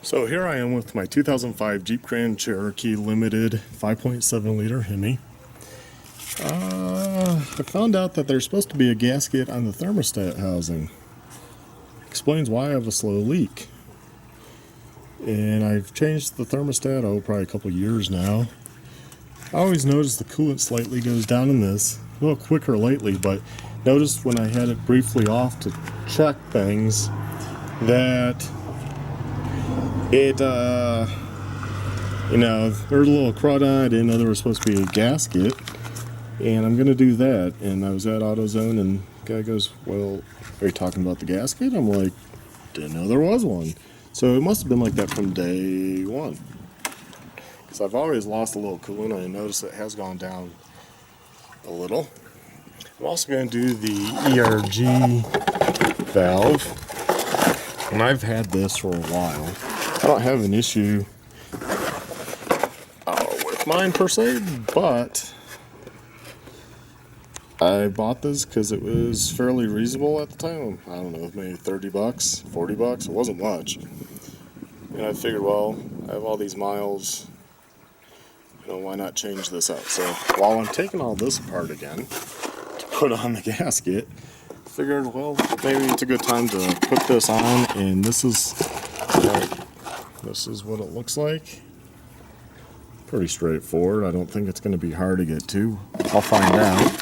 So here I am with my 2005 Jeep Grand Cherokee Limited 5.7 liter Hemi. I found out that there's supposed to be a gasket on the thermostat housing. Explains why I have a slow leak. And I've changed the thermostat, probably a couple years now. I always notice the coolant slightly goes down in this. A little quicker lately, but noticed when I had it briefly off to check things that it, there's a little crud on. I didn't know there was supposed to be a gasket, and I'm gonna do that. And I was at Autozone, and the guy goes, "Well, are you talking about the gasket?" I'm like, "Didn't know there was one." So it must have been like that from day one, because I've always lost a little coolant. I noticed it has gone down a little. I'm also going to do the ERG valve, and I've had this for a while. I don't have an issue with mine per se, but I bought this because it was fairly reasonable at the time. I don't know, maybe 30 bucks, 40 bucks. It wasn't much. And I figured, well, I have all these miles, why not change this out? So while I'm taking all this apart again to put on the gasket, I figured, well, maybe it's a good time to put this on. And this is what it looks like. Pretty straightforward. I don't think it's going to be hard to get to. I'll find out.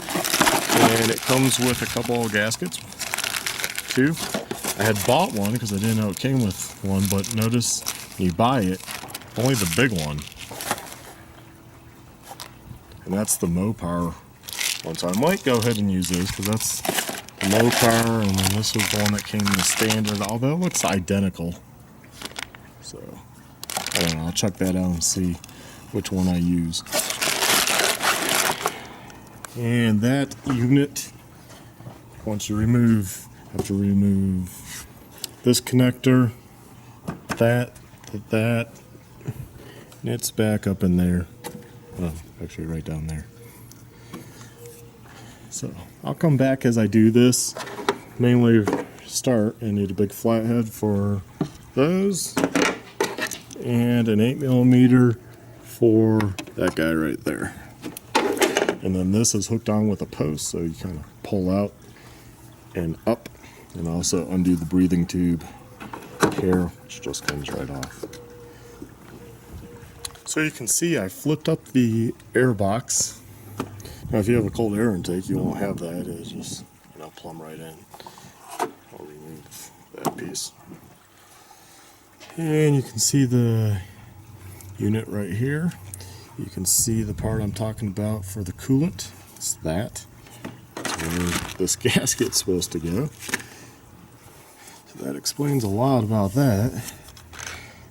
And it comes with a couple of gaskets, too. I had bought one because I didn't know it came with one, but notice when you buy it, only the big one. And that's the Mopar one. So I might go ahead and use this because that's the Mopar, and then this was the one that came in the standard, although it looks identical. So, I don't know, I'll check that out and see which one I use. And that unit, once you have to remove this connector, that, and it's back up in there. Oh, actually right down there. So I'll come back as I do this. Mainly start, I need a big flathead for those, and an 8mm for that guy right there. And then this is hooked on with a post, so you kind of pull out and up, and also undo the breathing tube here, which just comes right off. So you can see I flipped up the air box. Now if you have a cold air intake, you won't have that. It's just plumb right in. I'll remove that piece. And you can see the unit right here. You can see the part I'm talking about for the coolant. It's that. That's where this gasket's supposed to go. So that explains a lot about that.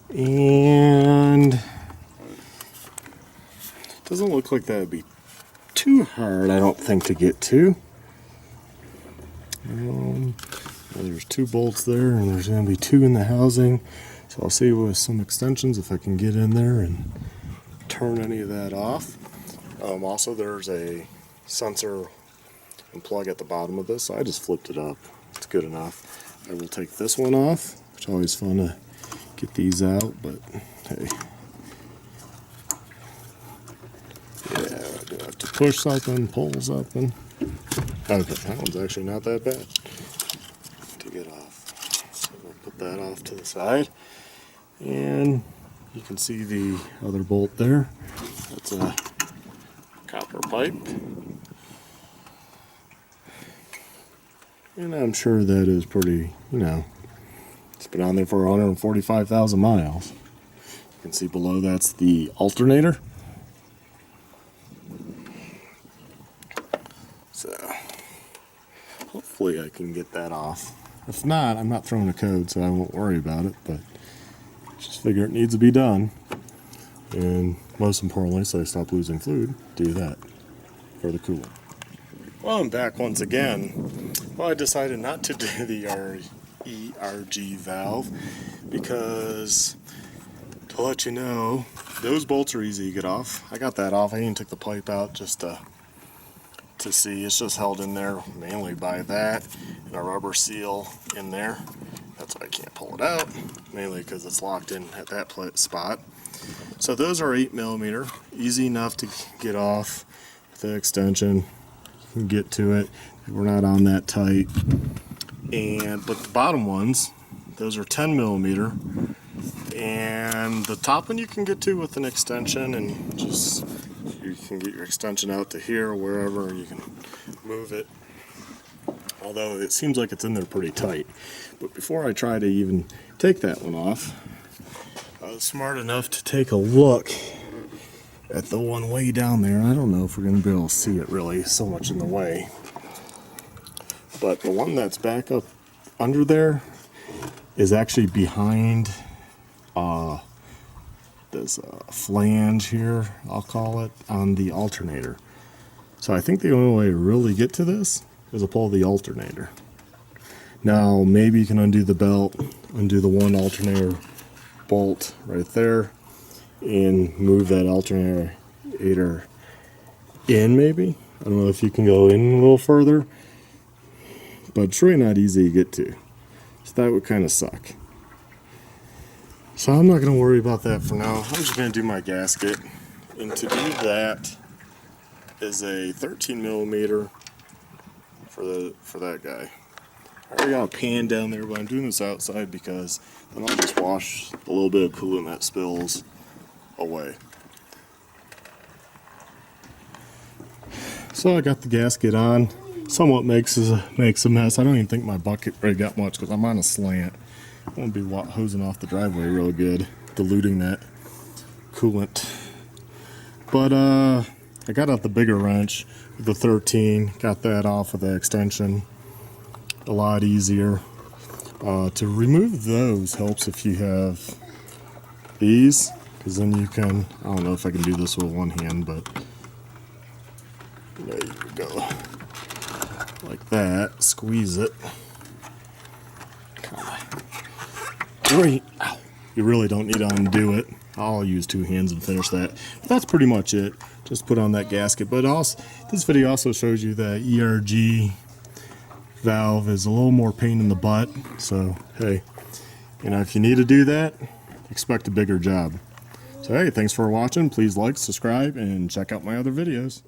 And it doesn't look like that would be too hard, I don't think, to get to. There's 2 bolts there, and there's going to be 2 in the housing. So I'll see with some extensions if I can get in there and turn any of that off. Also, there's a sensor and plug at the bottom of this, so I just flipped it up. It's good enough. I will take this one off. It's always fun to get these out, but hey. Yeah, I do have to push something, pull something. Okay, that one's actually not that bad to get off. So we'll put that off to the side. And you can see the other bolt there. That's a copper pipe. And I'm sure that is pretty, it's been on there for 145,000 miles. You can see below that's the alternator. So hopefully I can get that off. If not, I'm not throwing a code, so I won't worry about it, but just figure it needs to be done. And most importantly, so I stop losing fluid, do that for the coolant. Well, I'm back once again. Well, I decided not to do the ERG valve because, to let you know, those bolts are easy to get off. I got that off. I even took the pipe out just to see. It's just held in there mainly by that and a rubber seal in there. That's why I can't pull it out, mainly because it's locked in at that spot. So those are 8mm, easy enough to get off with the extension. You can get to it. We're not on that tight. But the bottom ones, those are 10mm, and the top one you can get to with an extension, and just you can get your extension out to here or wherever, and you can move it. Although it seems like it's in there pretty tight. But before I try to even take that one off, I was smart enough to take a look at the one way down there. I don't know if we're going to be able to see it really, so much in the way. But the one that's back up under there is actually behind this flange here, I'll call it, on the alternator. So I think the only way to really get to this is to pull the alternator. Now maybe you can undo the belt, undo the one alternator bolt right there, and move that alternator in maybe. I don't know if you can go in a little further, but it's really not easy to get to. So that would kind of suck. So I'm not going to worry about that for now. I'm just going to do my gasket. And to do that is a 13mm for that guy. I already got a pan down there, but I'm doing this outside because then I'll just wash a little bit of coolant that spills away. So I got the gasket on. Somewhat makes a mess. I don't even think my bucket really got much because I'm on a slant. I won't be hosing off the driveway real good, diluting that coolant. But I got out the bigger wrench, the 13, got that off of the extension. A lot easier. To remove those helps if you have these, because then you can, I don't know if I can do this with one hand, but there you go. Like that, squeeze it. Great. Ow. You really don't need to undo it. I'll use two hands and finish that. But that's pretty much it. Just put on that gasket. But also, this video also shows you that ERG valve is a little more pain in the butt. So, hey, if you need to do that, expect a bigger job. So, hey, thanks for watching. Please like, subscribe, and check out my other videos.